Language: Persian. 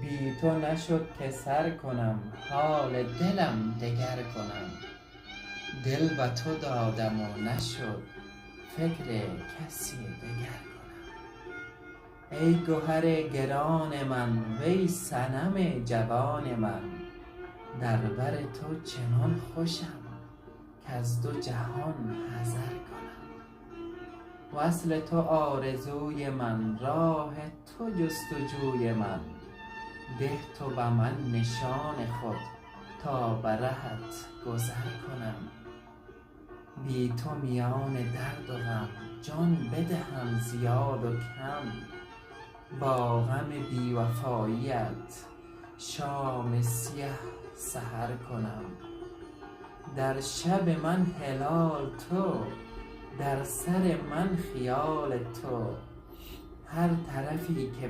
بی تو نشد که سر کنم حال دلم دگر کنم. دل به تو دادم و نشد فکر کسی دگر کنم. ای گهر گران من وی صنم جوان من، در بر تو چنان خوشم کز دو جهان حذر کنم. وصل تو آرزوی من، راه تو جستجوی من، ده تو به من نشان خود تا به رهت گذر کنم. بی تو میان درد و غم جان بدهم زیاد و کم، با غم بی وفاییت شام سیه سحر کنم. در شب من هلال تو، در سر من خیال تو، هر طرفی که